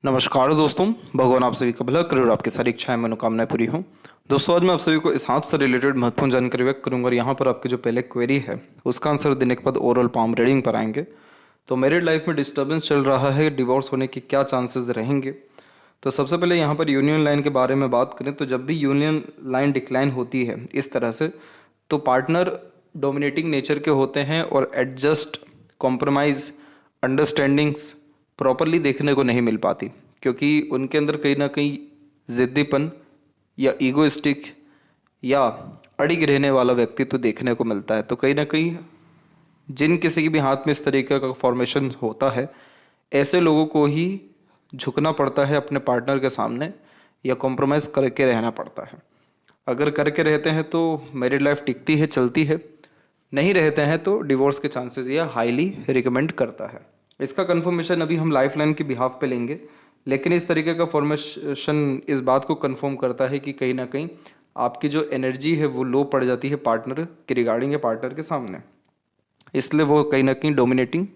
नमस्कार दोस्तों, भगवान आप सभी का भला करे और आपकी सारी इच्छाएं मनोकामनाएं पूरी हों। दोस्तों, आज मैं आप सभी को इस हाथ से रिलेटेड महत्वपूर्ण जानकारी व्यक्त करूंगा और यहाँ पर आपकी जो पहले क्वेरी है उसका आंसर देने के बाद ओवरऑल पाम रीडिंग पर आएंगे। तो मैरिड लाइफ में डिस्टर्बेंस चल रहा है, डिवोर्स होने के क्या चांसेस रहेंगे। तो सबसे पहले यहाँ पर यूनियन लाइन के बारे में बात करें तो जब भी यूनियन लाइन डिक्लाइन होती है इस तरह से, तो पार्टनर डोमिनेटिंग नेचर के होते हैं और एडजस्ट, कॉम्प्रोमाइज़, अंडरस्टैंडिंग्स प्रॉपरली देखने को नहीं मिल पाती, क्योंकि उनके अंदर कहीं ना कहीं ज़िद्दीपन या ईगोइस्टिक या अड़िग रहने वाला व्यक्तित्व देखने को मिलता है। तो कहीं ना कहीं जिन किसी के भी हाथ में इस तरीके का फॉर्मेशन होता है, ऐसे लोगों को ही झुकना पड़ता है अपने पार्टनर के सामने या कॉम्प्रोमाइज़ करके रहना पड़ता है। अगर करके रहते हैं तो मैरिड लाइफ टिकती है, चलती है। नहीं रहते हैं तो डिवोर्स के चांसेस यह हाईली रिकमेंड करता है। इसका कंफर्मेशन अभी हम लाइफ लाइन के बिहाफ पे लेंगे, लेकिन इस तरीके का फॉर्मेशन इस बात को कंफर्म करता है कि कहीं ना कहीं आपकी जो एनर्जी है वो लो पड़ जाती है पार्टनर के रिगार्डिंग या पार्टनर के सामने, इसलिए वो कहीं ना कहीं डोमिनेटिंग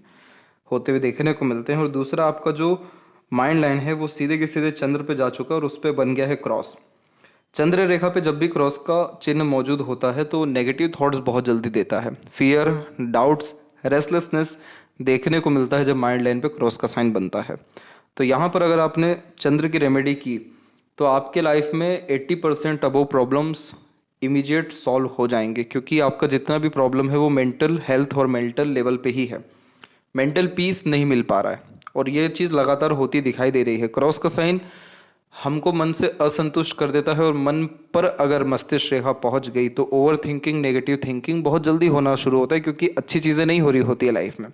होते हुए देखने को मिलते हैं। और दूसरा, आपका जो माइंड लाइन है वो सीधे के सीधे चंद्र पे जा चुका है और उस पर बन गया है क्रॉस। चंद्र रेखा पे जब भी क्रॉस का चिन्ह मौजूद होता है तो नेगेटिव थॉट्स बहुत जल्दी देता है। फियर, डाउट्स, रेस्टलेसनेस देखने को मिलता है जब माइंड लाइन पे क्रॉस का साइन बनता है। तो यहाँ पर अगर आपने चंद्र की रेमेडी की तो आपके लाइफ में 80% अबोव प्रॉब्लम्स इमीडिएट सॉल्व हो जाएंगे, क्योंकि आपका जितना भी प्रॉब्लम है वो मेंटल हेल्थ और मेंटल लेवल पे ही है। मेंटल पीस नहीं मिल पा रहा है और ये चीज़ लगातार होती दिखाई दे रही है। क्रॉस का साइन हमको मन से असंतुष्ट कर देता है और मन पर अगर मस्तिष्क रेखा पहुंच गई तो ओवर थिंकिंग, नेगेटिव थिंकिंग बहुत जल्दी होना शुरू होता है, क्योंकि अच्छी चीज़ें नहीं हो रही होती है लाइफ में,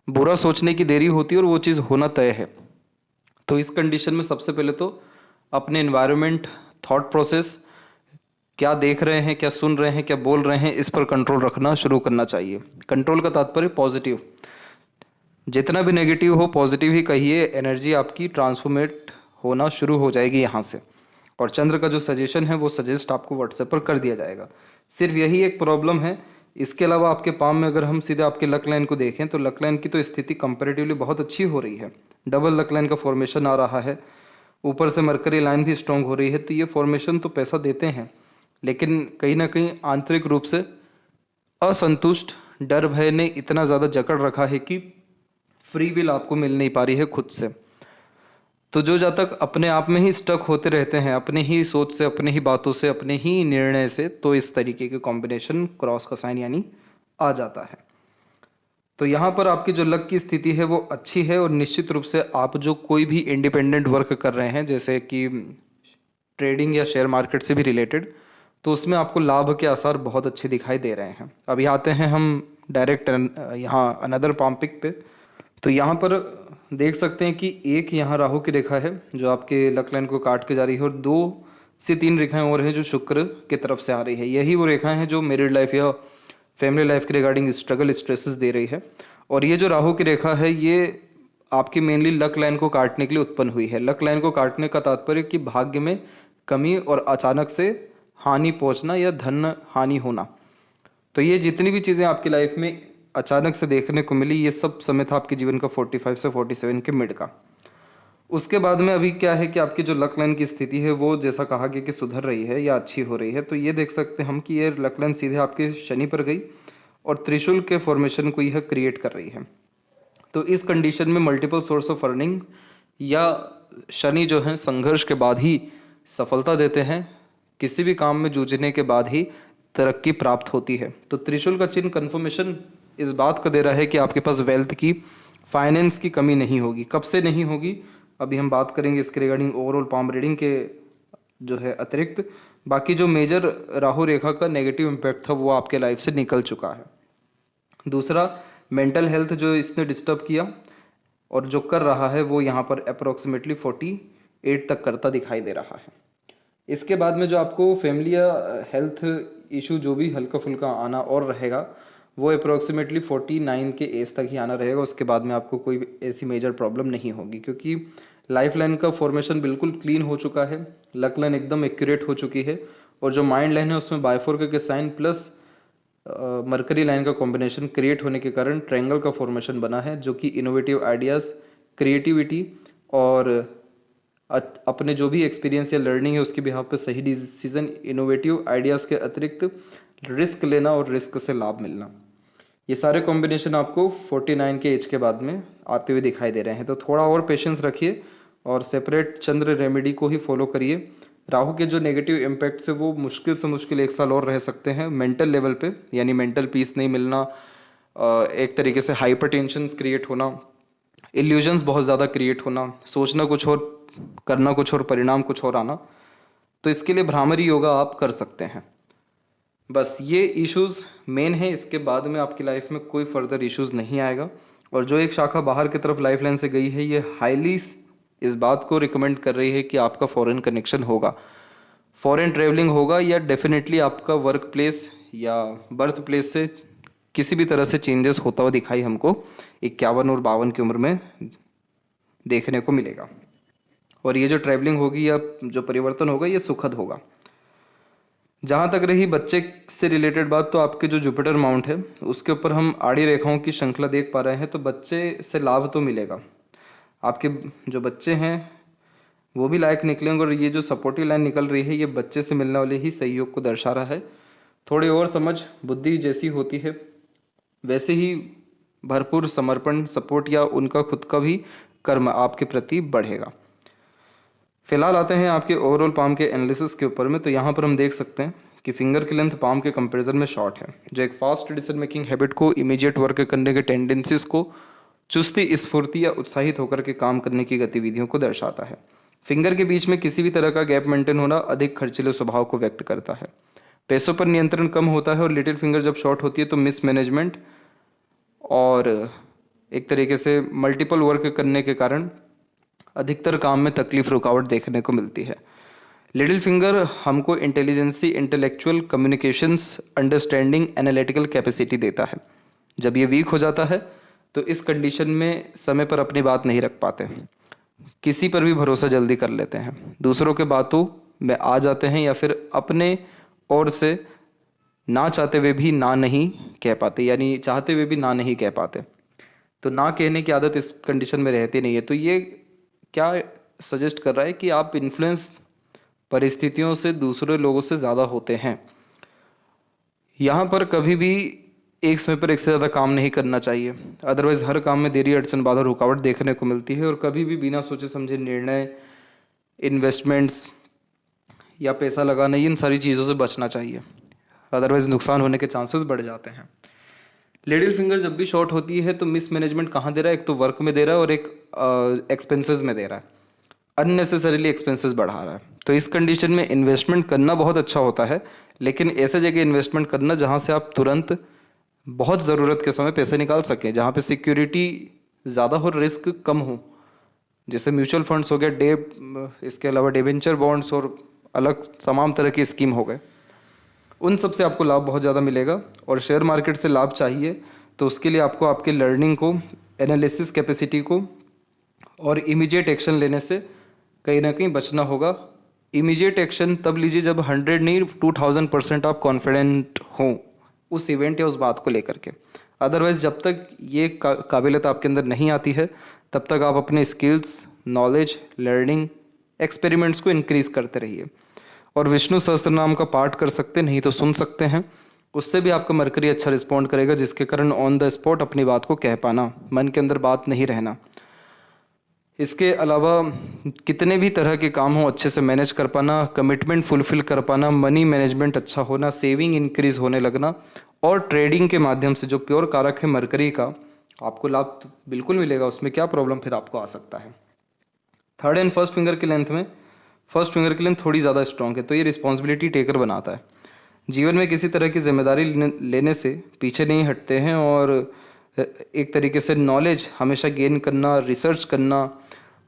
बुरा सोचने की देरी होती है और वो चीज़ होना तय है। तो इस कंडीशन में सबसे पहले तो अपने एनवायरनमेंट, थॉट प्रोसेस, क्या देख रहे हैं, क्या सुन रहे हैं, क्या बोल रहे हैं, इस पर कंट्रोल रखना शुरू करना चाहिए। कंट्रोल का तात्पर्य पॉजिटिव, जितना भी नेगेटिव हो पॉजिटिव ही कहिए, एनर्जी आपकी ट्रांसफॉर्मेट होना शुरू हो जाएगी यहाँ से। और चंद्र का जो सजेशन है वो सजेस्ट आपको व्हाट्सएप पर कर दिया जाएगा। सिर्फ यही एक प्रॉब्लम है। इसके अलावा आपके पाम में अगर हम सीधे आपके लक लाइन को देखें तो लक लाइन की तो स्थिति कंपैरेटिवली बहुत अच्छी हो रही है। डबल लक लाइन का फॉर्मेशन आ रहा है, ऊपर से मरकरी लाइन भी स्ट्रांग हो रही है। तो ये फॉर्मेशन तो पैसा देते हैं, लेकिन कहीं ना कहीं आंतरिक रूप से असंतुष्ट, डर भय ने इतना ज़्यादा जकड़ रखा है कि फ्री विल आपको मिल नहीं पा रही है खुद से। तो जो जब तक अपने आप में ही स्टक होते रहते हैं, अपने ही सोच से, अपने ही बातों से, अपने ही निर्णय से, तो इस तरीके के कॉम्बिनेशन क्रॉस का साइन यानी आ जाता है। तो यहाँ पर आपकी जो लक की स्थिति है वो अच्छी है और निश्चित रूप से आप जो कोई भी इंडिपेंडेंट वर्क कर रहे हैं, जैसे कि ट्रेडिंग या शेयर मार्केट से भी रिलेटेड, तो उसमें आपको लाभ के आसार बहुत अच्छे दिखाई दे रहे हैं। अभी आते हैं हम डायरेक्ट यहाँ अनदर पाम्पिक पे। तो यहाँ पर देख सकते हैं कि एक यहाँ राहु की रेखा है जो आपके लक लाइन को काट के जा रही है, और 2 से 3 रेखाएं और हैं जो शुक्र की तरफ से आ रही है। यही वो रेखाएं हैं जो मैरिड लाइफ या फैमिली लाइफ के रिगार्डिंग स्ट्रगल, स्ट्रेसेस दे रही है। और ये जो राहु की रेखा है ये आपकी मेनली लक लाइन को काटने के लिए उत्पन्न हुई है। लक लाइन को काटने का तात्पर्य कि भाग्य में कमी और अचानक से हानि पहुंचना या धन हानि होना। तो ये जितनी भी चीज़ें आपकी लाइफ में अचानक से देखने को मिली, ये सब समय था आपके जीवन का 45 से 47 के मिड का। उसके बाद में अभी क्या है कि आपकी जो लक लाइन की स्थिति है वो जैसा कहा गया कि सुधर रही है या अच्छी हो रही है। तो ये देख सकते हैं हम कि ये लक लाइन सीधे आपके शनि पर गई और त्रिशूल के फॉर्मेशन को यह क्रिएट कर रही है। तो इस कंडीशन में मल्टीपल सोर्स ऑफ अर्निंग या शनि जो है संघर्ष के बाद ही सफलता देते हैं, किसी भी काम में जूझने के बाद ही तरक्की प्राप्त होती है। तो त्रिशूल का चिन्ह कन्फर्मेशन इस बात का दे रहा है कि आपके पास वेल्थ की, फाइनेंस की कमी नहीं होगी। कब से नहीं होगी अभी हम बात करेंगे इसके रिगार्डिंग ओवरऑल पाम रीडिंग के जो है अतिरिक्त। बाकी जो मेजर राहु रेखा का नेगेटिव इम्पैक्ट था वो आपके लाइफ से निकल चुका है। दूसरा, मेंटल हेल्थ जो इसने डिस्टर्ब किया और जो कर रहा है वो यहाँ पर अप्रोक्सीमेटली 48 तक करता दिखाई दे रहा है। इसके बाद में जो आपको फैमिली या हेल्थ इशू जो भी हल्का फुल्का आना और रहेगा वो अप्रोक्सीमेटली 49 के एज तक ही आना रहेगा। उसके बाद में आपको कोई ऐसी मेजर प्रॉब्लम नहीं होगी, क्योंकि लाइफ लाइन का फॉर्मेशन बिल्कुल क्लीन हो चुका है, लक लाइन एकदम एक्यूरेट हो चुकी है, और जो माइंड लाइन है उसमें बायफोर के साइन प्लस मरकरी लाइन का कॉम्बिनेशन क्रिएट होने के कारण ट्रायंगल का फॉर्मेशन बना है, जो कि इनोवेटिव आइडियाज़, क्रिएटिविटी और अपने जो भी एक्सपीरियंस या लर्निंग है उसके बिहाफ पे सही डिसीजन, इनोवेटिव आइडियाज़ के अतिरिक्त रिस्क लेना और रिस्क से लाभ मिलना, ये सारे कॉम्बिनेशन आपको 49 के एज के बाद में आते हुए दिखाई दे रहे हैं। तो थोड़ा और पेशेंस रखिए और सेपरेट चंद्र रेमेडी को ही फॉलो करिए। राहु के जो नेगेटिव इम्पैक्ट्स है वो मुश्किल से मुश्किल 1 साल और रह सकते हैं मेंटल लेवल पे, यानी मेंटल पीस नहीं मिलना, एक तरीके से हाइपर टेंशन्स क्रिएट होना, इल्यूजन्स बहुत ज़्यादा क्रिएट होना, सोचना कुछ और करना कुछ और परिणाम कुछ और आना। तो इसके लिए भ्रामरी योगा आप कर सकते हैं। बस ये इश्यूज़ मेन है, इसके बाद में आपकी लाइफ में कोई फर्दर इश्यूज़ नहीं आएगा। और जो एक शाखा बाहर की तरफ लाइफ लाइन से गई है ये हाईली इस बात को रिकमेंड कर रही है कि आपका फॉरेन कनेक्शन होगा, फॉरेन ट्रेवलिंग होगा, या डेफिनेटली आपका वर्क प्लेस या बर्थ प्लेस से किसी भी तरह से चेंजेस होता हुआ दिखाई हमको 51 और 52 की उम्र में देखने को मिलेगा। और ये जो ट्रैवलिंग होगी या जो परिवर्तन होगा ये सुखद होगा। जहाँ तक रही बच्चे से रिलेटेड बात, तो आपके जो जुपिटर माउंट है उसके ऊपर हम आड़ी रेखाओं की श्रृंखला देख पा रहे हैं, तो बच्चे से लाभ तो मिलेगा। आपके जो बच्चे हैं वो भी लायक निकलेंगे, और ये जो सपोर्टिव लाइन निकल रही है ये बच्चे से मिलने वाले ही सहयोग को दर्शा रहा है। थोड़ी और समझ बुद्धि जैसी होती है वैसे ही भरपूर समर्पण, सपोर्ट या उनका खुद का भी कर्म आपके प्रति बढ़ेगा। फिलहाल आते हैं आपके ओवरऑल पाम के एनालिसिस के ऊपर में। तो यहाँ पर हम देख सकते हैं कि फिंगर की लेंथ पाम के कंपैरिजन में शॉर्ट है, जो एक फास्ट डिसीजन मेकिंग हैबिट को, इमीडिएट वर्क करने के टेंडेंसीज को, चुस्ती, स्फूर्ति या उत्साहित होकर के काम करने की गतिविधियों को दर्शाता है। फिंगर के बीच में किसी भी तरह का गैप मेंटेन होना अधिक खर्चीले स्वभाव को व्यक्त करता है। पैसों पर नियंत्रण कम होता है, और लिटिल फिंगर जब शॉर्ट होती है तो मिसमैनेजमेंट और एक तरीके से मल्टीपल वर्क करने के कारण अधिकतर काम में तकलीफ, रुकावट देखने को मिलती है। लिटिल फिंगर हमको intelligence, intellectual, communications, understanding, analytical capacity देता है। जब ये वीक हो जाता है तो इस कंडीशन में समय पर अपनी बात नहीं रख पाते, किसी पर भी भरोसा जल्दी कर लेते हैं, दूसरों के बातों में आ जाते हैं, या फिर अपने ओर से ना चाहते हुए भी ना नहीं कह पाते, यानी चाहते हुए भी ना नहीं कह पाते। तो ना कहने की आदत इस कंडीशन में रहती नहीं है। तो ये क्या सजेस्ट कर रहा है कि आप इन्फ्लुएंस परिस्थितियों से दूसरे लोगों से ज़्यादा होते हैं। यहाँ पर कभी भी एक समय पर एक से ज़्यादा काम नहीं करना चाहिए, अदरवाइज हर काम में देरी, अड़चन, बाधा, रुकावट देखने को मिलती है। और कभी भी बिना सोचे समझे निर्णय, इन्वेस्टमेंट्स या पैसा लगाना, इन सारी चीज़ों से बचना चाहिए, अदरवाइज नुकसान होने के चांसेस बढ़ जाते हैं। लिटिल फिंगर जब भी शॉर्ट होती है तो मिसमैनेजमेंट कहाँ दे रहा है, एक तो वर्क में दे रहा है और एक एक्सपेंसेस में दे रहा है, अननेसेसरीली एक्सपेंसेस बढ़ा रहा है। तो इस कंडीशन में इन्वेस्टमेंट करना बहुत अच्छा होता है, लेकिन ऐसे जगह इन्वेस्टमेंट करना जहाँ से आप तुरंत बहुत ज़रूरत के समय पैसे निकाल सकें, जहाँ पे सिक्योरिटी ज़्यादा हो, रिस्क कम हो, जैसे म्यूचुअल फंड्स हो गए, इसके अलावा डिबेंचर बॉन्ड्स और अलग तमाम तरह की स्कीम हो गए, उन सब से आपको लाभ बहुत ज़्यादा मिलेगा। और शेयर मार्केट से लाभ चाहिए तो उसके लिए आपको आपके लर्निंग को, एनालिसिस कैपेसिटी को और इमीडिएट एक्शन लेने से कहीं ना कहीं बचना होगा। इमीडिएट एक्शन तब लीजिए जब 100 नहीं 2000% आप कॉन्फिडेंट हों उस इवेंट या उस बात को लेकर के। अदरवाइज जब तक ये काबिलियत आपके अंदर नहीं आती है तब तक आप अपने स्किल्स, नॉलेज, लर्निंग, एक्सपेरिमेंट्स को इंक्रीज करते रहिए। और विष्णु सहस्त्र नाम का पाठ कर सकते नहीं तो सुन सकते हैं, उससे भी आपका मरकरी अच्छा रिस्पॉन्ड करेगा, जिसके कारण ऑन द स्पॉट अपनी बात को कह पाना, मन के अंदर बात नहीं रहना। इसके अलावा कितने भी तरह के काम हो अच्छे से मैनेज कर पाना, कमिटमेंट फुलफिल कर पाना, मनी मैनेजमेंट अच्छा होना, सेविंग इंक्रीज होने लगना, और ट्रेडिंग के माध्यम से जो प्योर कारक है मरकरी का, आपको लाभ तो बिल्कुल मिलेगा, उसमें क्या प्रॉब्लम फिर आपको आ सकता है। थर्ड एंड फर्स्ट फिंगर की लेंथ में, फर्स्ट फिंगर की लेंथ थोड़ी ज़्यादा स्ट्रॉन्ग है, तो ये रिस्पॉन्सिबिलिटी टेकर बनाता है। जीवन में किसी तरह की जिम्मेदारी लेने से पीछे नहीं हटते हैं, और एक तरीके से नॉलेज हमेशा गेन करना, रिसर्च करना,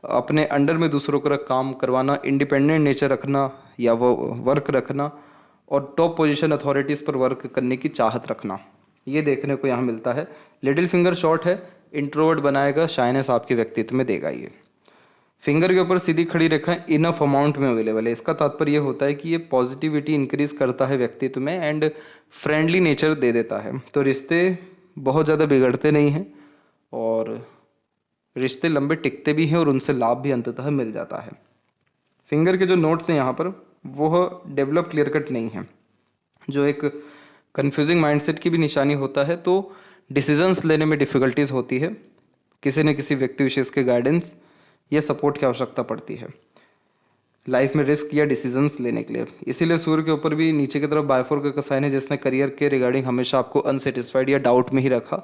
अपने अंडर में दूसरों का काम करवाना, इंडिपेंडेंट नेचर रखना या वो वर्क रखना, और टॉप पोजीशन अथॉरिटीज़ पर वर्क करने की चाहत रखना, ये देखने को यहाँ मिलता है। लिटिल फिंगर शॉर्ट है, इंट्रोवर्ट बनाएगा, शाइनेस आपके व्यक्तित्व में देगा। ये फिंगर के ऊपर सीधी खड़ी रेखा इनफ अमाउंट में अवेलेबल है, इसका तात्पर्य ये होता है कि ये पॉजिटिविटी इंक्रीज करता है व्यक्तित्व में एंड फ्रेंडली नेचर दे देता है। तो रिश्ते बहुत ज़्यादा बिगड़ते नहीं हैं और रिश्ते लंबे टिकते भी हैं और उनसे लाभ भी अंततः मिल जाता है। फिंगर के जो नोट्स हैं यहाँ पर वो डेवलप क्लियर कट नहीं है, जो एक कंफ्यूजिंग माइंडसेट की भी निशानी होता है। तो डिसीजंस लेने में डिफ़िकल्टीज होती है, किसी न किसी व्यक्ति विशेष के गाइडेंस या सपोर्ट की आवश्यकता पड़ती है लाइफ में रिस्क या डिसीजंस लेने के लिए। इसीलिए सूर्य के ऊपर भी नीचे की तरफ बायफोर का साइन है, जिसने करियर के रिगार्डिंग हमेशा आपको अनसेटिस्फाइड या डाउट में ही रखा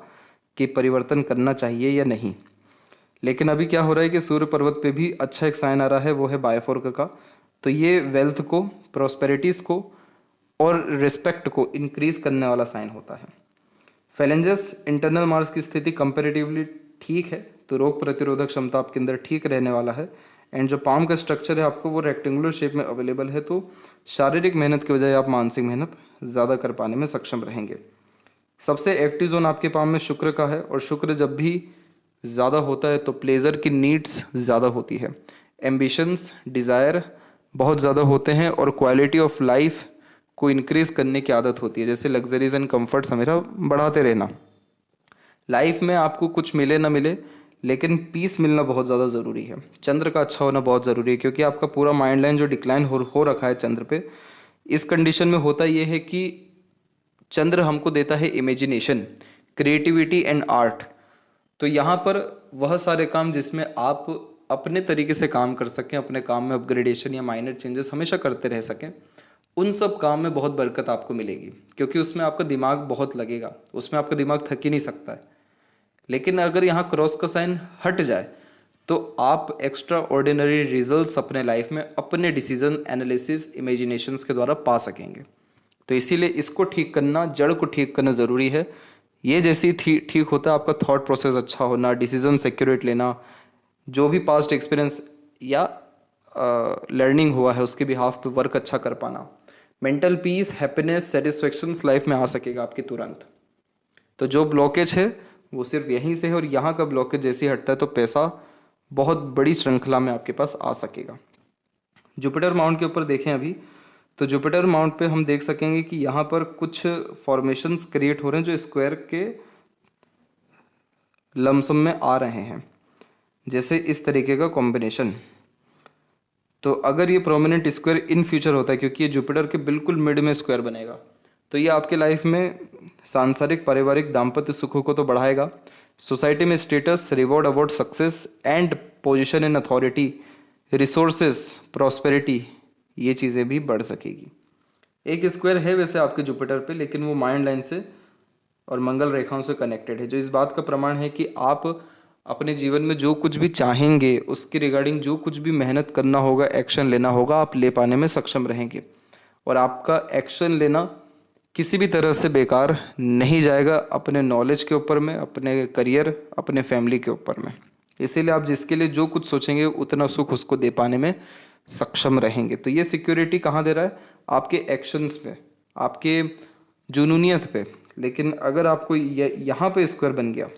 कि परिवर्तन करना चाहिए या नहीं। लेकिन अभी क्या हो रहा है कि सूर्य पर्वत पे भी अच्छा एक साइन आ रहा है, वो है बायफोर का। तो ये वेल्थ को, प्रॉस्पेरिटीज़ को और रिस्पेक्ट को इंक्रीज करने वाला साइन होता है। फैलेंजस इंटरनल मार्स की स्थिति कंपेरेटिवली ठीक है, तो रोग प्रतिरोधक क्षमता आपके अंदर ठीक रहने वाला है। एंड जो पाम का स्ट्रक्चर है आपको वो रेक्टेंगुलर शेप में अवेलेबल है, तो शारीरिक मेहनत के बजाय आप मानसिक मेहनत ज़्यादा कर पाने में सक्षम रहेंगे। सबसे एक्टिव जोन आपके पाम में शुक्र का है, और शुक्र जब भी ज़्यादा होता है तो प्लेजर की नीड्स ज़्यादा होती है, एम्बिशंस, डिज़ायर बहुत ज़्यादा होते हैं, और क्वालिटी ऑफ लाइफ को इंक्रीज करने की आदत होती है, जैसे लग्जरीज एंड कंफर्ट्स हमेशा बढ़ाते रहना। लाइफ में आपको कुछ मिले ना मिले, लेकिन पीस मिलना बहुत ज़्यादा ज़रूरी है। चंद्र का अच्छा होना बहुत ज़रूरी है, क्योंकि आपका पूरा माइंड लाइन जो डिक्लाइन हो रखा है चंद्र पे, इस कंडीशन में होता ये है कि चंद्र हमको देता है इमेजिनेशन, क्रिएटिविटी एंड आर्ट। तो यहाँ पर वह सारे काम जिसमें आप अपने तरीके से काम कर सकें, अपने काम में अपग्रेडेशन या माइनर चेंजेस हमेशा करते रह सकें, उन सब काम में बहुत बरकत आपको मिलेगी, क्योंकि उसमें आपका दिमाग बहुत लगेगा, उसमें आपका दिमाग थक ही नहीं सकता है। लेकिन अगर यहाँ क्रॉस का साइन हट जाए तो आप एक्स्ट्रा ऑर्डिनरी रिजल्ट्स अपने लाइफ में अपने डिसीजन, एनालिसिस, इमेजिनेशंस के द्वारा पा सकेंगे। तो इसीलिए इसको ठीक करना, जड़ को ठीक करना ज़रूरी है। ये जैसे ही ठीक होता है, आपका थॉट प्रोसेस अच्छा होना, डिसीजन एक्यूरेट लेना, जो भी पास्ट एक्सपीरियंस या लर्निंग हुआ है उसके बिहाफ पे वर्क अच्छा कर पाना, मेंटल पीस, हैप्पीनेस, सेटिस्फेक्शंस लाइफ में आ सकेगा आपके तुरंत। तो जो ब्लॉकेज है वो सिर्फ यहीं से है, और यहाँ का ब्लॉकेज जैसे ही हटता है तो पैसा बहुत बड़ी श्रृंखला में आपके पास आ सकेगा। जुपिटर माउंट के ऊपर देखें अभी, तो जुपिटर माउंट पे हम देख सकेंगे कि यहाँ पर कुछ फॉर्मेशंस क्रिएट हो रहे हैं जो स्क्वायर के लमसम में आ रहे हैं, जैसे इस तरीके का कॉम्बिनेशन। तो अगर ये प्रोमिनेंट स्क्वायर इन फ्यूचर होता है, क्योंकि ये जुपिटर के बिल्कुल मिड में स्क्वायर बनेगा, तो ये आपके लाइफ में सांसारिक, पारिवारिक, दाम्पत्य सुखों को तो बढ़ाएगा, सोसाइटी में status, reward, award, success and position in authority, resources, prosperity, ये चीज़ें भी बढ़ सकेगी। एक स्क्वायर है वैसे आपके जुपिटर पे, लेकिन वो माइंड लाइन से और मंगल रेखाओं से कनेक्टेड है, जो इस बात का प्रमाण है कि आप अपने जीवन में जो कुछ भी चाहेंगे उसके रिगार्डिंग जो कुछ भी मेहनत करना होगा, एक्शन लेना होगा, आप ले पाने में सक्षम रहेंगे, और आपका एक्शन लेना किसी भी तरह से बेकार नहीं जाएगा, अपने नॉलेज के ऊपर में, अपने करियर, अपने फैमिली के ऊपर में। इसीलिए आप जिसके लिए जो कुछ सोचेंगे उतना सुख उसको दे पाने में सक्षम रहेंगे। तो ये सिक्योरिटी कहाँ दे रहा है? आपके एक्शंस पे, आपके जुनूनियत पे। लेकिन अगर आपको यहाँ पे स्क्वायर बन गया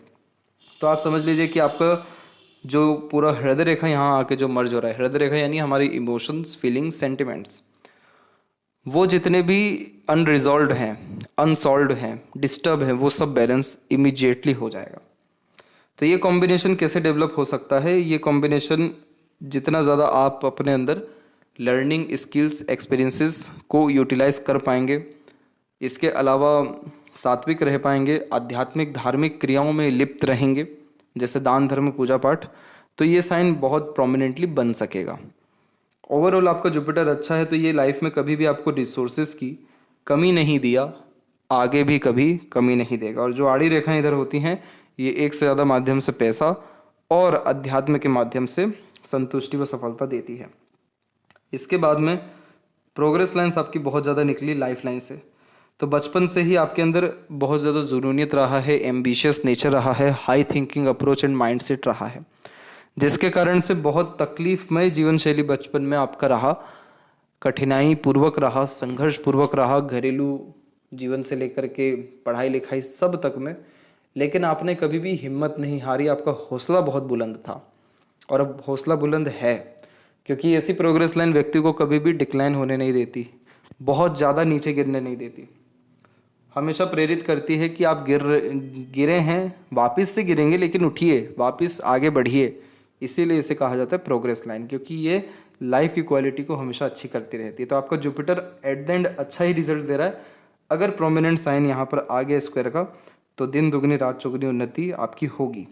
तो आप समझ लीजिए कि आपका जो पूरा हृदय रेखा यहाँ आके जो मर्ज हो रहा है, हृदय रेखा यानी हमारी इमोशंस, फीलिंग्स, सेंटिमेंट्स, वो जितने भी अनरिजॉल्व्ड हैं, अनसॉल्व्ड हैं, डिस्टर्ब हैं, वो सब बैलेंस इमीडिएटली हो जाएगा। तो ये कॉम्बिनेशन कैसे डेवलप हो सकता है? ये कॉम्बिनेशन जितना ज़्यादा आप अपने अंदर लर्निंग, स्किल्स, एक्सपीरियंसेस को यूटिलाइज कर पाएंगे, इसके अलावा सात्विक रह पाएंगे, आध्यात्मिक, धार्मिक क्रियाओं में लिप्त रहेंगे, जैसे दान, धर्म, पूजा पाठ, तो ये साइन बहुत प्रोमिनेंटली बन सकेगा। ओवरऑल आपका जुपिटर अच्छा है, तो ये लाइफ में कभी भी आपको रिसोर्सेज की कमी नहीं दिया, आगे भी कभी कमी नहीं देगा। और जो आड़ी रेखाएं इधर होती हैं, ये एक से ज़्यादा माध्यम से पैसा और अध्यात्म के माध्यम से संतुष्टि व सफलता देती है। इसके बाद में प्रोग्रेस लाइन्स आपकी बहुत ज़्यादा निकली लाइफ लाइन से। तो बचपन से ही आपके अंदर बहुत ज़्यादा जुनूनियत रहा है, एम्बिशियस नेचर रहा है, high thinking approach and mindset रहा है, जिसके कारण से बहुत तकलीफमय जीवन शैली बचपन में आपका रहा, कठिनाई पूर्वक रहा, संघर्ष पूर्वक रहा, घरेलू जीवन से लेकर के पढ़ाई लिखाई सब तक में। लेकिन आपने कभी भी हिम्मत नहीं हारी, आपका हौसला बहुत बुलंद था, और अब हौसला बुलंद है, क्योंकि ऐसी प्रोग्रेस लाइन व्यक्ति को कभी भी डिक्लाइन होने नहीं देती, बहुत ज़्यादा नीचे गिरने नहीं देती। हमेशा प्रेरित करती है कि आप गिरे हैं, वापस से गिरेंगे लेकिन उठिए, वापस आगे बढ़िए। इसीलिए इसे कहा जाता है प्रोग्रेस लाइन, क्योंकि ये लाइफ की क्वालिटी को हमेशा अच्छी करती रहती है। तो आपका जुपिटर एट द एंड अच्छा ही रिजल्ट दे रहा है। अगर प्रोमिनेंट साइन यहाँ पर आ गया स्क्वायर का, तो दिन दुगनी रात चौगुनी उन्नति आपकी होगी।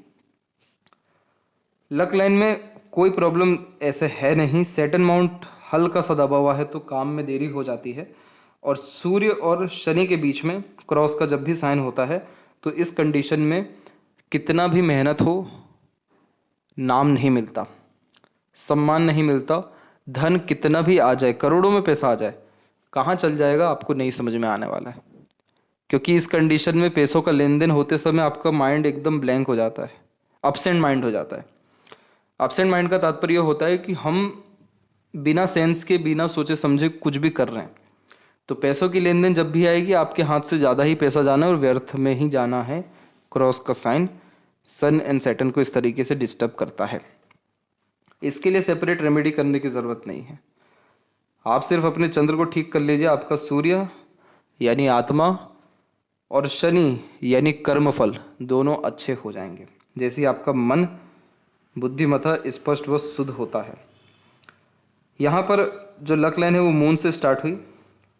लक लाइन में कोई प्रॉब्लम ऐसे है नहीं। सैटर्न माउंट हल्का सा दबा हुआ है तो काम में देरी हो जाती है। और सूर्य और शनि के बीच में क्रॉस का जब भी साइन होता है तो इस कंडीशन में कितना भी मेहनत हो, नाम नहीं मिलता, सम्मान नहीं मिलता। धन कितना भी आ जाए, करोड़ों में पैसा आ जाए, कहाँ चल जाएगा आपको नहीं समझ में आने वाला है। क्योंकि इस कंडीशन में पैसों का लेन देन होते समय आपका माइंड एकदम ब्लैंक हो जाता है, अपसेंट माइंड हो जाता है। अपसेंट माइंड का तात्पर्य होता है कि हम बिना सेंस के, बिना सोचे समझे कुछ भी कर रहे हैं। तो पैसों की लेन देन जब भी आएगी, आपके हाथ से ज़्यादा ही पैसा जाना है और व्यर्थ में ही जाना है। क्रॉस का साइन सन एंड सैटर्न को इस तरीके से डिस्टर्ब करता है। इसके लिए सेपरेट रेमेडी करने की ज़रूरत नहीं है। आप सिर्फ अपने चंद्र को ठीक कर लीजिए, आपका सूर्य यानी आत्मा और शनि यानी कर्मफल दोनों अच्छे हो जाएंगे। जैसे आपका मन, बुद्धिमत्ता स्पष्ट व शुद्ध होता है। यहाँ पर जो लक लाइन है वो मून से स्टार्ट हुई,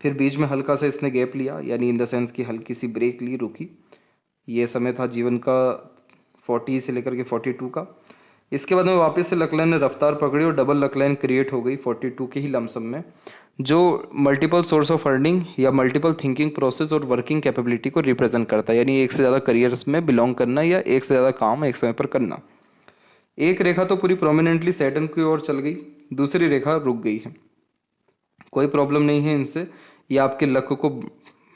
फिर बीच में हल्का सा इसने गैप लिया, यानी इन द सेंस की हल्की सी ब्रेक ली, रुकी। ये समय था जीवन का 40 से लेकर के 42 का। इसके बाद में वापस से लक लाइन ने रफ्तार पकड़ी और डबल लक लाइन क्रिएट हो गई 42 के ही लमसम में, जो मल्टीपल सोर्स ऑफ अर्निंग या मल्टीपल थिंकिंग प्रोसेस और वर्किंग कैपेबिलिटी को रिप्रेजेंट करता है। यानी एक से ज़्यादा करियर्स में बिलोंग करना या एक से ज़्यादा काम एक समय पर करना। एक रेखा तो पूरी प्रोमिनेंटली सैटर्न की ओर चल गई, दूसरी रेखा रुक गई है। कोई प्रॉब्लम नहीं है इनसे। ये आपके लक को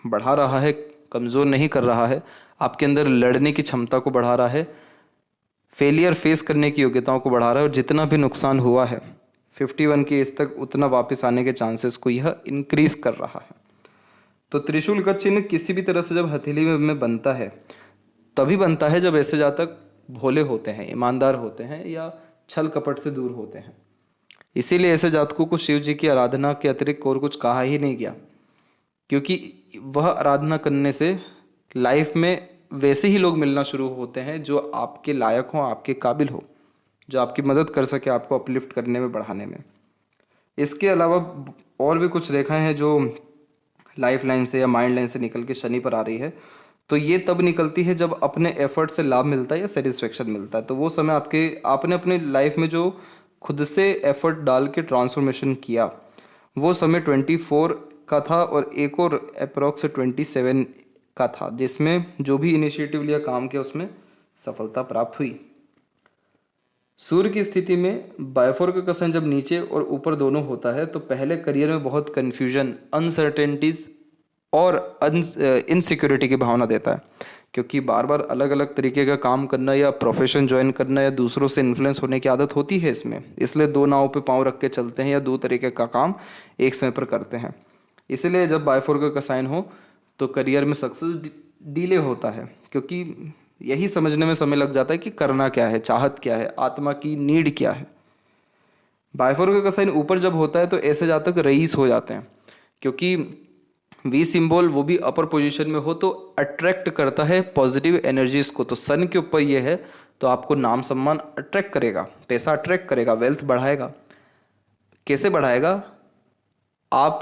बढ़ा रहा है, कमज़ोर नहीं कर रहा है। आपके अंदर लड़ने की क्षमता को बढ़ा रहा है, फेलियर फेस करने की योग्यताओं को बढ़ा रहा है। और जितना भी नुकसान हुआ है 51 की एज तक, उतना वापस आने के चांसेस को यह इंक्रीज कर रहा है। तो त्रिशूल का चिन्ह किसी भी तरह से जब हथेली में बनता है, तभी बनता है जब ऐसे जातक भोले होते हैं, ईमानदार होते हैं या छल कपट से दूर होते हैं। इसीलिए ऐसे जातकों को शिव जी की आराधना के अतिरिक्त और कुछ कहा ही नहीं गया, क्योंकि वह आराधना करने से लाइफ में वैसे ही लोग मिलना शुरू होते हैं जो आपके लायक हो, आपके काबिल हो, जो आपकी मदद कर सके आपको अपलिफ्ट करने में, बढ़ाने में। इसके अलावा और भी कुछ रेखाएं हैं जो लाइफ लाइन से या माइंड लाइन से निकल के शनि पर आ रही है। तो ये तब निकलती है जब अपने एफर्ट से लाभ मिलता है या सेटिस्फेक्शन मिलता है। तो वो समय आपने अपने लाइफ में जो खुद से एफर्ट डाल के ट्रांसफॉर्मेशन किया, वो समय 24 का था और एक और अप्रॉक्स 27 का था, जिसमें जो भी इनिशिएटिव लिया, काम किया, उसमें सफलता प्राप्त हुई। सूर्य की स्थिति में बायफोर्क का साइन जब नीचे और ऊपर दोनों होता है तो पहले करियर में बहुत कन्फ्यूजन, अनसर्टेनिटीज और इनसिक्योरिटी की भावना देता है, क्योंकि बार बार अलग अलग तरीके का काम करना या प्रोफेशन ज्वाइन करना या दूसरों से इन्फ्लुएंस होने की आदत होती है इसमें। इसलिए दो नाव पे पांव रख के चलते हैं या दो तरीके का काम एक समय पर करते हैं। इसलिए जब बायफोर्क का साइन हो तो करियर में सक्सेस डिले होता है, क्योंकि यही समझने में समय लग जाता है कि करना क्या है, चाहत क्या है, आत्मा की नीड क्या है। बायफोर्क का साइन ऊपर जब होता है तो ऐसे जातक रईस हो जाते हैं, क्योंकि वी सिंबल वो भी अपर पोजीशन में हो तो अट्रैक्ट करता है पॉजिटिव एनर्जीज को। तो सन के ऊपर ये है तो आपको नाम सम्मान अट्रैक्ट करेगा, पैसा अट्रैक्ट करेगा, वेल्थ बढ़ाएगा। कैसे बढ़ाएगा? आप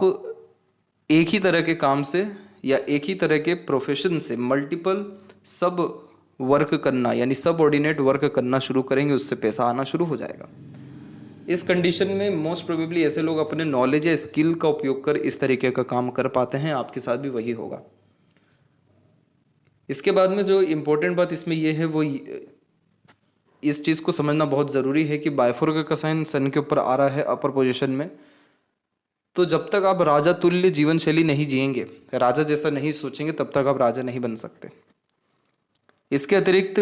एक ही तरह के काम से या एक ही तरह के प्रोफेशन से मल्टीपल सब वर्क करना, यानी सब ऑर्डिनेट वर्क करना शुरू करेंगे, उससे पैसा आना शुरू हो जाएगा। इस कंडीशन में मोस्ट प्रोबेबली ऐसे लोग अपने नॉलेज या स्किल का उपयोग कर इस तरीके का काम कर पाते हैं। आपके साथ भी वही होगा। इसके बाद में जो इम्पोर्टेंट बात इसमें यह है, वो इस चीज़ को समझना बहुत ज़रूरी है कि बायफोर्क का साइन सन के ऊपर आ रहा है अपर पोजीशन में, तो जब तक आप राजा तुल्य जीवन शैली नहीं जिएंगे, राजा जैसा नहीं सोचेंगे, तब तक आप राजा नहीं बन सकते। इसके अतिरिक्त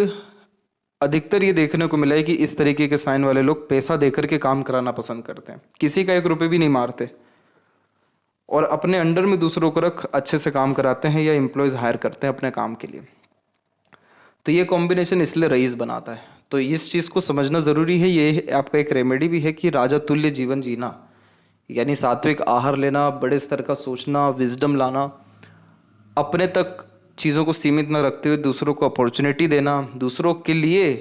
अधिकतर ये देखने को मिला है कि इस तरीके के साइन वाले लोग पैसा देकर के काम कराना पसंद करते हैं, किसी का 1 रुपये भी नहीं मारते और अपने अंडर में दूसरों को रख अच्छे से काम कराते हैं या एम्प्लॉयज हायर करते हैं अपने काम के लिए। तो ये कॉम्बिनेशन इसलिए रईस बनाता है। तो इस चीज़ को समझना ज़रूरी है। ये आपका एक रेमेडी भी है कि राजा तुल्य जीवन जीना, यानी सात्विक आहार लेना, बड़े स्तर का सोचना, विजडम लाना, अपने तक चीज़ों को सीमित न रखते हुए दूसरों को अपॉर्चुनिटी देना, दूसरों के लिए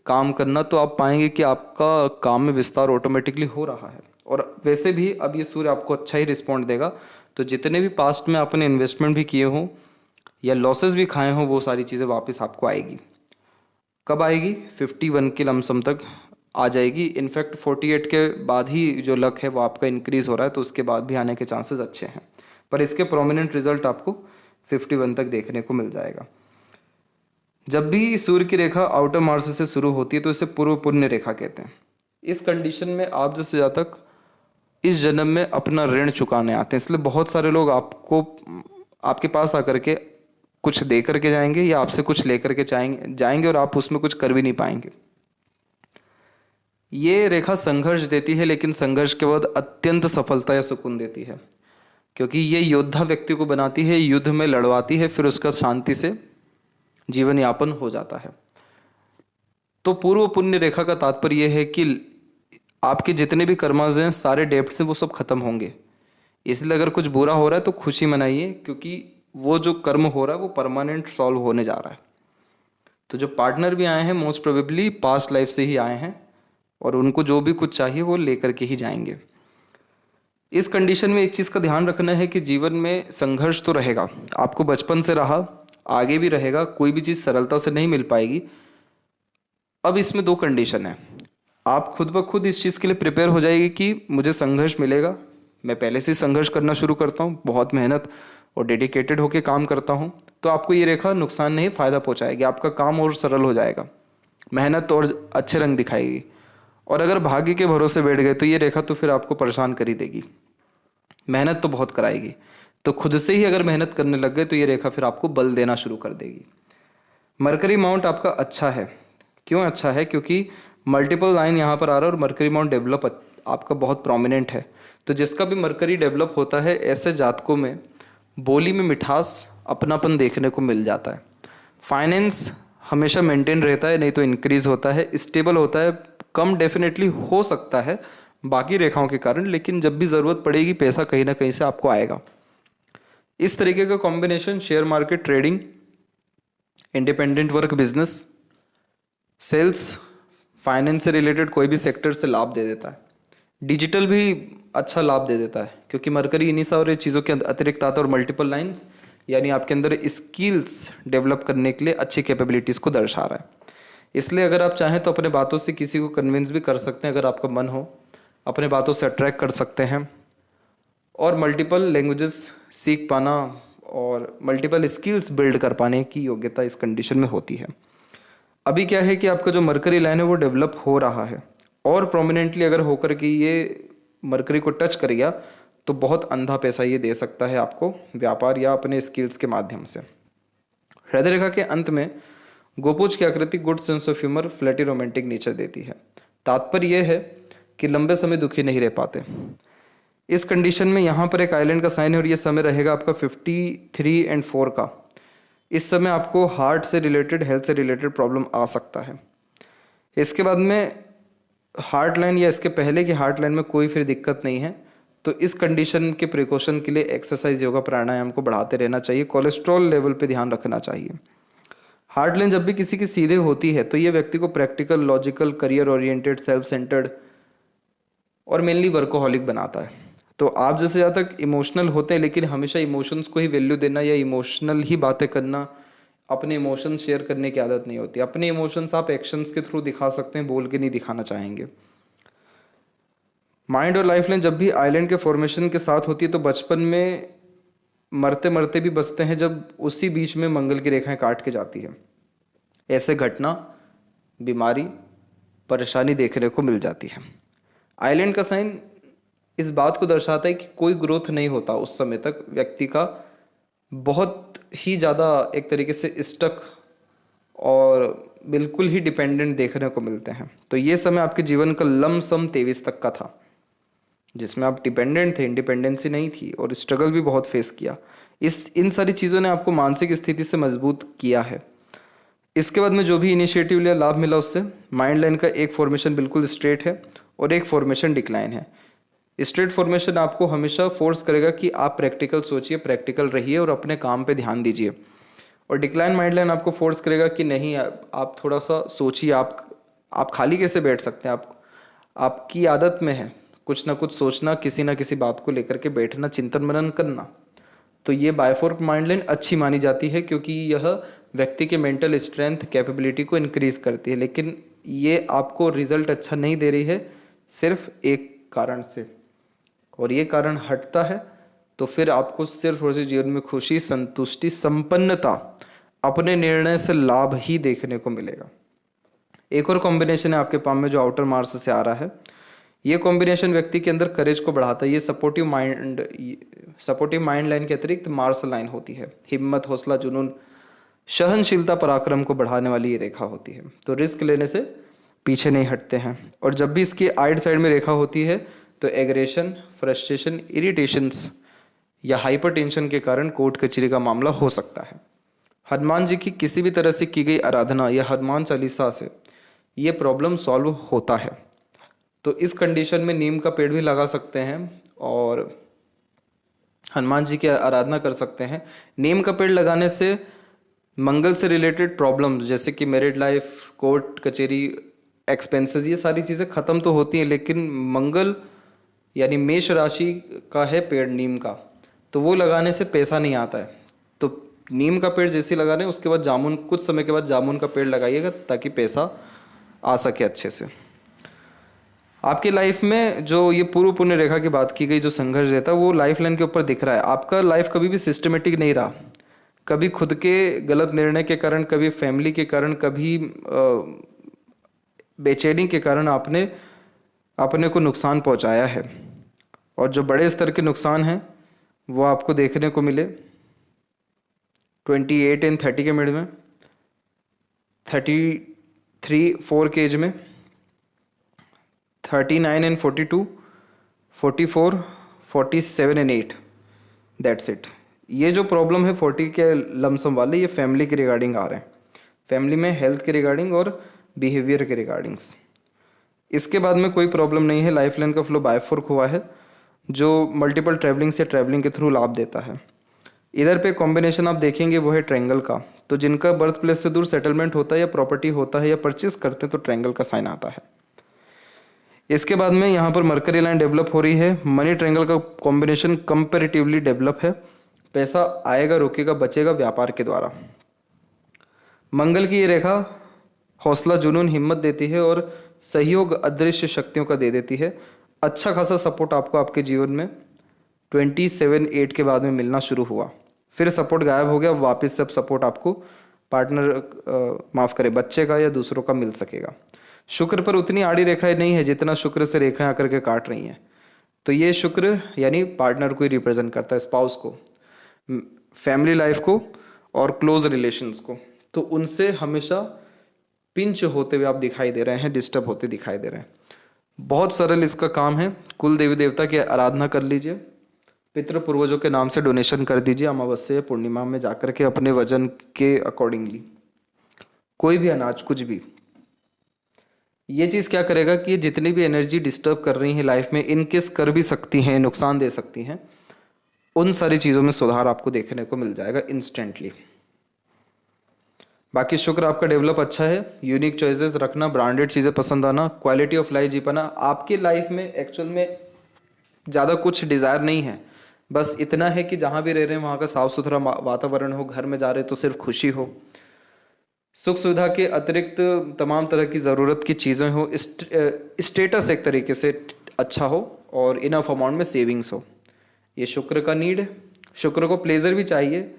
काम करना, तो आप पाएंगे कि आपका काम में विस्तार ऑटोमेटिकली हो रहा है। और वैसे भी अब ये सूर्य आपको अच्छा ही रिस्पॉन्ड देगा। तो जितने भी पास्ट में आपने इन्वेस्टमेंट भी किए हों या लॉसेस भी खाए हों, वो सारी चीज़ें वापस आपको आएगी। कब आएगी? 51 के लमसम तक आ जाएगी। इनफैक्ट 48 के बाद ही जो लक है वो आपका इंक्रीज हो रहा है, तो उसके बाद भी आने के चांसेस अच्छे हैं, पर इसके प्रोमिनेंट रिजल्ट आपको 51 तक देखने को मिल जाएगा। जब भी सूर्य की रेखा आउटर मार्स से शुरू होती है तो इसे पूर्व पुण्य रेखा कहते हैं। इस कंडीशन में आप जैसे जातक इस जन्म में अपना ऋण चुकाने आते हैं, इसलिए बहुत सारे लोग आपके पास आकर के कुछ दे करके जाएंगे या आपसे कुछ लेकर के जाएंगे और आप उसमें कुछ कर भी नहीं पाएंगे। ये रेखा संघर्ष देती है, लेकिन संघर्ष के बाद अत्यंत सफलता या सुकून देती है, क्योंकि ये योद्धा व्यक्ति को बनाती है, युद्ध में लड़वाती है, फिर उसका शांति से जीवन यापन हो जाता है। तो पूर्व पुण्य रेखा का तात्पर्य यह है कि आपके जितने भी कर्माज हैं, सारे डेब्ट्स हैं, वो सब खत्म होंगे। इसलिए अगर कुछ बुरा हो रहा है तो खुशी मनाइए, क्योंकि वो जो कर्म हो रहा है वो परमानेंट सॉल्व होने जा रहा है। तो जो पार्टनर भी आए हैं मोस्ट प्रोबेबली पास्ट लाइफ से ही आए हैं, और उनको जो भी कुछ चाहिए वो लेकर के ही जाएंगे। इस कंडीशन में एक चीज़ का ध्यान रखना है कि जीवन में संघर्ष तो रहेगा, आपको बचपन से रहा, आगे भी रहेगा, कोई भी चीज़ सरलता से नहीं मिल पाएगी। अब इसमें दो कंडीशन है, आप खुद ब खुद इस चीज़ के लिए प्रिपेयर हो जाएगी कि मुझे संघर्ष मिलेगा, मैं पहले से संघर्ष करना शुरू करता हूँ, बहुत मेहनत और डेडिकेटेड होकर काम करता हूँ, तो आपको ये रेखा नुकसान नहीं फ़ायदा पहुँचाएगी, आपका काम और सरल हो जाएगा, मेहनत और अच्छे रंग दिखाएगी। और अगर भाग्य के भरोसे बैठ गए तो ये रेखा तो फिर आपको परेशान कर ही देगी, मेहनत तो बहुत कराएगी। तो खुद से ही अगर मेहनत करने लग गए तो ये रेखा फिर आपको बल देना शुरू कर देगी। मरकरी माउंट आपका अच्छा है। क्यों अच्छा है? क्योंकि मल्टीपल लाइन यहाँ पर आ रहा है और मरकरी माउंट डेवलप आपका बहुत प्रोमिनेंट है। तो जिसका भी मरकरी डेवलप होता है, ऐसे जातकों में बोली में मिठास, अपनापन देखने को मिल जाता है। फाइनेंस हमेशा मेंटेन रहता है, नहीं तो इंक्रीज होता है, स्टेबल होता है, कम डेफिनेटली हो सकता है बाकी रेखाओं के कारण, लेकिन जब भी ज़रूरत पड़ेगी पैसा कहीं ना कहीं से आपको आएगा। इस तरीके का combination share market, trading, independent work, business, sales, finance से रिलेटेड कोई भी सेक्टर से लाभ दे देता है। डिजिटल भी अच्छा लाभ दे देता है, क्योंकि मरकरी इन्हीं सारे चीज़ों के अतिरिक्त आता है, और मल्टीपल लाइंस यानी आपके अंदर स्किल्स डेवलप करने के लिए अच्छी कैपेबिलिटीज़ को दर्शा रहा है। इसलिए अगर आप चाहें तो अपने बातों से किसी को कन्विंस भी कर सकते हैं, अगर आपका मन हो, अपने बातों से अट्रैक्ट कर सकते हैं। और मल्टीपल लैंग्वेजेस सीख पाना और मल्टीपल स्किल्स बिल्ड कर पाने की योग्यता इस कंडीशन में होती है। अभी क्या है कि आपका जो मरकरी लाइन है वो डेवलप हो रहा है, और प्रोमिनेंटली अगर होकर के ये मरकरी को टच कर गया तो बहुत अंधा पैसा ये दे सकता है आपको, व्यापार या अपने स्किल्स के माध्यम से। हृदय रेखा के अंत में गोपुज की आकृति good sense of humour, flirty romantic nature देती है। तात्पर्य यह है कि लंबे समय दुखी नहीं रह पाते। इस कंडीशन में यहाँ पर एक आइलैंड का साइन है और ये समय रहेगा आपका 53 और 4 का। इस समय आपको हार्ट से रिलेटेड, हेल्थ से रिलेटेड प्रॉब्लम आ सकता है। इसके बाद में हार्ट लाइन या इसके पहले की हार्ट लाइन में कोई फिर दिक्कत नहीं है। तो इस कंडीशन के प्रिकॉशन के लिए एक्सरसाइज, योगा, प्राणायाम को बढ़ाते रहना चाहिए। कोलेस्ट्रॉल लेवल पे ध्यान रखना चाहिए। हार्ट लाइन जब भी किसी की सीधे होती है तो ये व्यक्ति को practical, logical, career oriented, self centred और मेनली वर्कोहॉलिक बनाता है। तो आप जैसे ज़्यादा तक इमोशनल होते हैं, लेकिन हमेशा इमोशंस को ही वैल्यू देना या इमोशनल ही बातें करना, अपने इमोशंस शेयर करने की आदत नहीं होती। अपने इमोशंस आप एक्शंस के थ्रू दिखा सकते हैं, बोल के नहीं दिखाना चाहेंगे। माइंड और लाइफ लाइन जब भी आइलैंड के फॉर्मेशन के साथ होती है तो बचपन में मरते मरते भी बचते हैं, जब उसी बीच में मंगल की रेखाएं काट के जाती है। ऐसे घटना, बीमारी, परेशानी देखने को मिल जाती है। आइलैंड का साइन इस बात को दर्शाता है कि कोई ग्रोथ नहीं होता उस समय तक, व्यक्ति का बहुत ही ज़्यादा एक तरीके से स्टक और बिल्कुल ही डिपेंडेंट देखने को मिलते हैं। तो ये समय आपके जीवन का लमसम 23 तक का था, जिसमें आप डिपेंडेंट थे, इंडिपेंडेंसी नहीं थी और स्ट्रगल भी बहुत फेस किया। इन सारी चीज़ों ने आपको मानसिक स्थिति से मजबूत किया है। इसके बाद में जो भी इनिशिएटिव लिया, लाभ मिला उससे। माइंड लाइन का एक फॉर्मेशन बिल्कुल स्ट्रेट है और एक फॉर्मेशन डिक्लाइन है। स्ट्रेट फॉर्मेशन आपको हमेशा फोर्स करेगा कि आप प्रैक्टिकल सोचिए, प्रैक्टिकल रहिए और अपने काम पे ध्यान दीजिए। और डिक्लाइन माइंड लाइन आपको फोर्स करेगा कि नहीं, आप थोड़ा सा सोचिए, आप खाली कैसे बैठ सकते हैं, आपकी आदत में है कुछ ना कुछ सोचना, किसी ना किसी बात को लेकर के बैठना, चिंतन मनन करना। तो ये बायफोर्क माइंड लाइन अच्छी मानी जाती है क्योंकि यह व्यक्ति के मेंटल स्ट्रेंथ कैपेबिलिटी को इंक्रीज करती है, लेकिन ये आपको रिजल्ट अच्छा नहीं दे रही है सिर्फ एक कारण से, और ये कारण हटता है तो फिर आपको सिर्फ और सिर्फ जीवन में खुशी, संतुष्टि, संपन्नता, अपने निर्णय से लाभ ही देखने को मिलेगा। एक और कॉम्बिनेशन है आपके पाम में जो आउटर मार्स से आ रहा है। ये कॉम्बिनेशन व्यक्ति के अंदर करेज को बढ़ाता है। ये सपोर्टिव माइंड लाइन के अतिरिक्त मार्स लाइन होती है। हिम्मत, हौसला, जुनून, सहनशीलता, पराक्रम को बढ़ाने वाली ये रेखा होती है। तो रिस्क लेने से पीछे नहीं हटते हैं। और जब भी इसकी आइड साइड में रेखा होती है तो एग्रेशन, फ्रस्ट्रेशन, इरिटेशंस या हाइपर टेंशन के कारण कोर्ट कचहरी का मामला हो सकता है। हनुमान जी की किसी भी तरह से की गई आराधना या हनुमान चालीसा से ये प्रॉब्लम सॉल्व होता है। तो इस कंडीशन में नीम का पेड़ भी लगा सकते हैं और हनुमान जी की आराधना कर सकते हैं। नीम का पेड़ लगाने से मंगल से रिलेटेड प्रॉब्लम्स जैसे कि मैरिड लाइफ, कोर्ट कचहरी, एक्सपेंसेस, ये सारी चीज़ें ख़त्म तो होती हैं, लेकिन मंगल यानी मेष राशि का है पेड़ नीम का, तो वो लगाने से पैसा नहीं आता है। तो नीम का पेड़ जैसे लगा रहे हैं उसके बाद जामुन, कुछ समय के बाद जामुन का पेड़ लगाइएगा ताकि पैसा आ सके अच्छे से। आपकी लाइफ में जो ये पूर्व पुण्य रेखा की बात की गई, जो संघर्ष रहता है वो लाइफ लाइन के ऊपर दिख रहा है। आपका लाइफ कभी भी सिस्टमेटिक नहीं रहा। कभी खुद के गलत निर्णय के कारण, कभी फैमिली के कारण, कभी बेचैनी के कारण आपने अपने को नुकसान पहुंचाया है। और जो बड़े स्तर के नुकसान हैं वो आपको देखने को मिले 28 एंड 30 के मिड में, 33-4 के एज में, 39 एंड 42, 44, 47 एंड 8, दैट्स इट। ये जो प्रॉब्लम है 40 के लमसम वाले, ये फैमिली के रिगार्डिंग आ रहे हैं। फैमिली में हेल्थ के रिगार्डिंग और बिहेवियर के रिगार्डिंग्स। इसके बाद में कोई प्रॉब्लम नहीं है। लाइफ लाइन का फ्लो बायफोर्क हुआ है जो मल्टीपल ट्रैवलिंग से ट्रैवलिंग के थ्रू लाभ देता है। इधर पे कॉम्बिनेशन आप देखेंगे वो है ट्रायंगल का। तो जिनका बर्थ प्लेस से दूर सेटलमेंट होता है या प्रॉपर्टी होता है या परचेज करते हैं तो ट्रायंगल का साइन आता है। इसके बाद में यहाँ पर मरकरी लाइन डेवलप हो रही है। मनी ट्रायंगल का कॉम्बिनेशन कंपेरेटिवली डेवलप है। पैसा आएगा, रुकेगा, बचेगा व्यापार के द्वारा। मंगल की ये रेखा हौसला, जुनून, हिम्मत देती है और सहयोग अदृश्य शक्तियों का दे देती है। अच्छा खासा सपोर्ट आपको आपके जीवन में 27-8 के बाद में मिलना शुरू हुआ। फिर सपोर्ट गायब हो गया, वापस से अब सपोर्ट आपको पार्टनर बच्चे का या दूसरों का मिल सकेगा। शुक्र पर उतनी आड़ी रेखाएं नहीं है जितना शुक्र से रेखाएं आकर के काट रही हैं। तो ये शुक्र यानी पार्टनर को ही रिप्रेजेंट करता है, स्पाउस को, फैमिली लाइफ को और क्लोज रिलेशंस को। तो उनसे हमेशा पिंच होते हुए आप दिखाई दे रहे हैं, डिस्टर्ब होते दिखाई दे रहे हैं। बहुत सरल इसका काम है। कुल देवी देवता की आराधना कर लीजिए, पितृ पूर्वजों के नाम से डोनेशन कर दीजिए अमावस्या या पूर्णिमा में जाकर के अपने वजन के अकॉर्डिंगली, कोई भी अनाज, कुछ भी। ये चीज़ क्या करेगा कि जितनी भी एनर्जी डिस्टर्ब कर रही है लाइफ में, इनकेस कर भी सकती हैं, नुकसान दे सकती हैं, उन सारी चीज़ों में सुधार आपको देखने को मिल जाएगा इंस्टेंटली। बाकी शुक्र आपका डेवलप अच्छा है। यूनिक चॉइसेस रखना, ब्रांडेड चीज़ें पसंद आना, क्वालिटी ऑफ लाइफ जी पाना। आपकी लाइफ में एक्चुअल में ज़्यादा कुछ डिज़ायर नहीं है, बस इतना है कि जहाँ भी रह रहे हैं वहाँ का साफ सुथरा वातावरण हो, घर में जा रहे तो सिर्फ खुशी हो, सुख सुविधा के अतिरिक्त तमाम तरह की ज़रूरत की चीज़ें हो, स्टेटस एक तरीके से अच्छा हो और इनफ अमाउंट में सेविंग्स हो। ये शुक्र का नीड है। शुक्र को प्लेजर भी चाहिए,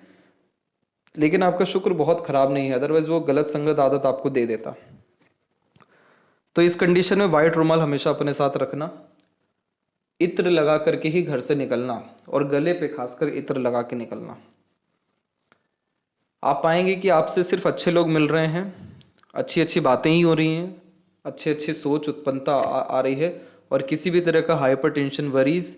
लेकिन आपका शुक्र बहुत खराब नहीं है, अदरवाइज वो गलत संगत आदत आपको दे देता। तो इस कंडीशन में वाइट रुमाल हमेशा अपने साथ रखना, इत्र लगा करके ही घर से निकलना और गले पे खासकर इत्र लगा के निकलना। आप पाएंगे कि आपसे सिर्फ अच्छे लोग मिल रहे हैं, अच्छी अच्छी बातें ही हो रही हैं, अच्छी अच्छी सोच उत्पन्नता आ रही है और किसी भी तरह का hyper tension, worries,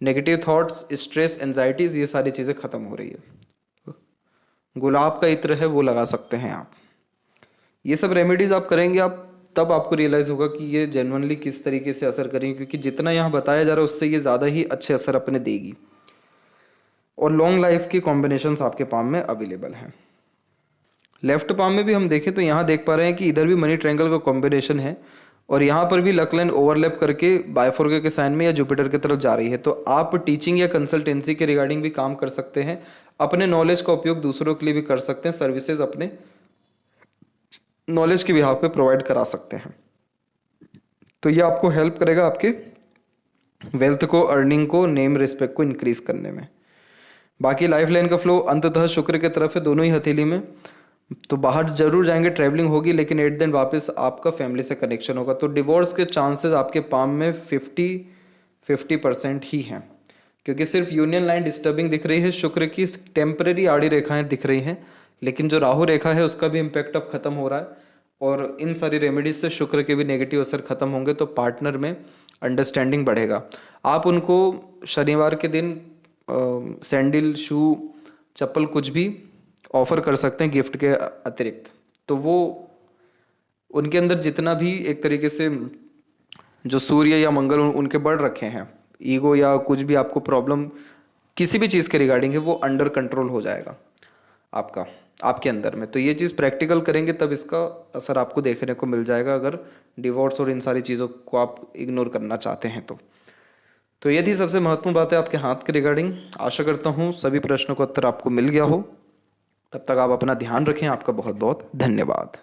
negative thoughts, stress, anxieties, ये सारी चीज़ें खत्म हो रही है। गुलाब का इत्र है वो लगा सकते हैं आप। ये सब रेमेडीज आप करेंगे, आप तब आपको रियलाइज होगा कि ये जेन्युइनली किस तरीके से असर करेंगे, क्योंकि जितना यहाँ बताया जा रहा है उससे ये ज़्यादा ही अच्छे असर अपने देगी। और लॉन्ग लाइफ की कॉम्बिनेशंस आपके पाम में अवेलेबल हैं। लेफ्ट पाम में भी हम देखें तो यहाँ देख पा रहे हैं कि इधर भी मनी ट्रायंगल का कॉम्बिनेशन है और यहाँ पर भी लक लाइन ओवरलैप करके बायफोरके के साइन में या जुपिटर की तरफ जा रही है। तो आप टीचिंग या कंसल्टेंसी के रिगार्डिंग भी काम कर सकते हैं, अपने नॉलेज का उपयोग दूसरों के लिए भी कर सकते हैं, सर्विसेज अपने नॉलेज के बिहाफ पे प्रोवाइड करा सकते हैं। तो ये आपको हेल्प करेगा आपके वेल्थ को, अर्निंग को, नेम रिस्पेक्ट को इंक्रीज करने में। बाकी लाइफ लाइन का फ्लो अंततः शुक्र की तरफ है, दोनों ही हथेली में। तो बाहर जरूर जाएंगे, ट्रैवलिंग होगी, लेकिन एट देन वापस आपका फैमिली से कनेक्शन होगा। तो डिवोर्स के चांसेस आपके पाम में 50% ही हैं, क्योंकि सिर्फ यूनियन लाइन डिस्टर्बिंग दिख रही है, शुक्र की टेम्परेरी आड़ी रेखाएं दिख रही हैं, लेकिन जो राहु रेखा है उसका भी इम्पैक्ट अब खत्म हो रहा है और इन सारी रेमेडीज से शुक्र के भी नेगेटिव असर खत्म होंगे। तो पार्टनर में अंडरस्टैंडिंग बढ़ेगा। आप उनको शनिवार के दिन सैंडल, शू, चप्पल कुछ भी ऑफर कर सकते हैं गिफ्ट के अतिरिक्त। तो वो उनके अंदर जितना भी एक तरीके से जो सूर्य या मंगल उनके बढ़ रखे हैं, ईगो या कुछ भी आपको प्रॉब्लम किसी भी चीज़ के रिगार्डिंग है, वो अंडर कंट्रोल हो जाएगा आपके अंदर में। तो ये चीज़ प्रैक्टिकल करेंगे तब इसका असर आपको देखने को मिल जाएगा, अगर डिवोर्स और इन सारी चीज़ों को आप इग्नोर करना चाहते हैं तो ये थी सबसे महत्वपूर्ण बात है आपके हाथ के रिगार्डिंग। आशा करता हूँ सभी प्रश्नों का उत्तर आपको मिल गया हो। तब तक आप अपना ध्यान रखें। आपका बहुत बहुत धन्यवाद।